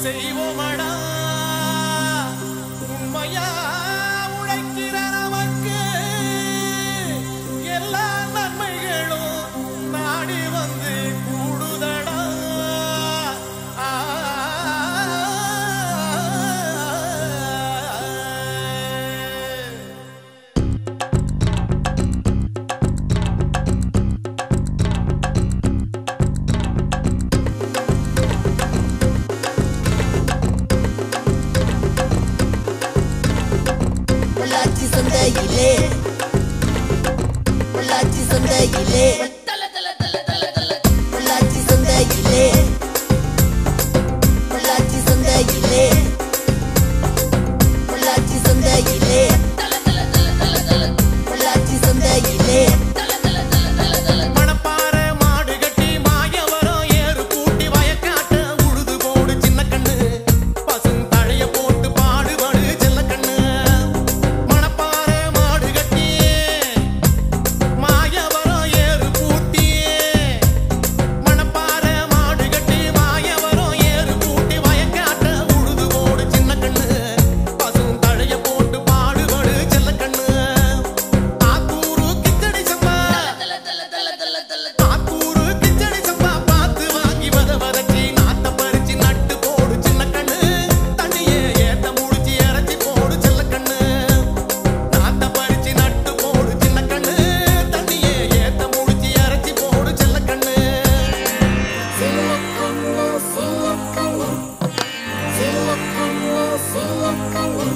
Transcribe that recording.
செய்வோமடா உண்மையா உழைக்கிற நமக்கு எல்லா நன்மைகளும் நாடி வந்து கூடுதடா. சந்தையிலே பொள்ளாச்சி சந்தையிலே பொள்ளாச்சி சந்தையிலே பொள்ளாச்சி சந்தையிலே பொள்ளாச்சி சந்தையிலே பொள்ளாச்சி சந்தையிலே மணப்பாறை மாடு கட்டி மாயவரம் ஏறு கூட்டி வயக்காட்ட உழுது போடு சின்ன கண்ணு பசும் தழைய போட்டு பாடுபடு செல்ல கண்ணு. மணப்பாறை மாடு கட்டி மாயவரம் ஏறு கூட்டி மணப்பாறை மாடு கட்டி மாயவரம் ஏறு கூட்டி வயக்காட்ட உழுது போடு சின்ன கண்ணு பசும் தழைய போட்டு பாடுபடு செல்ல கண்ணு. ஆத்தூரு கிச்சடி சம்பா ஆத்தூரு கிச்சடி சம்பா பார்த்து வாங்கி வதச்சி நாத்த பறிச்சு நட்டு போடு சின்ன கண்ணு தண்ணியே ஏத்த முடிச்சு இறச்சி போடு செல்ல கண்ணு. நாத்த பறிச்சு நட்டு போடு சின்ன கண்ணு தண்ணியே ஏத்த முடிச்சு இறச்சி போடு செல்ல கண்ணு. சில கண்ணு சில கண்ணு சில கண்ணு சில கண்ணு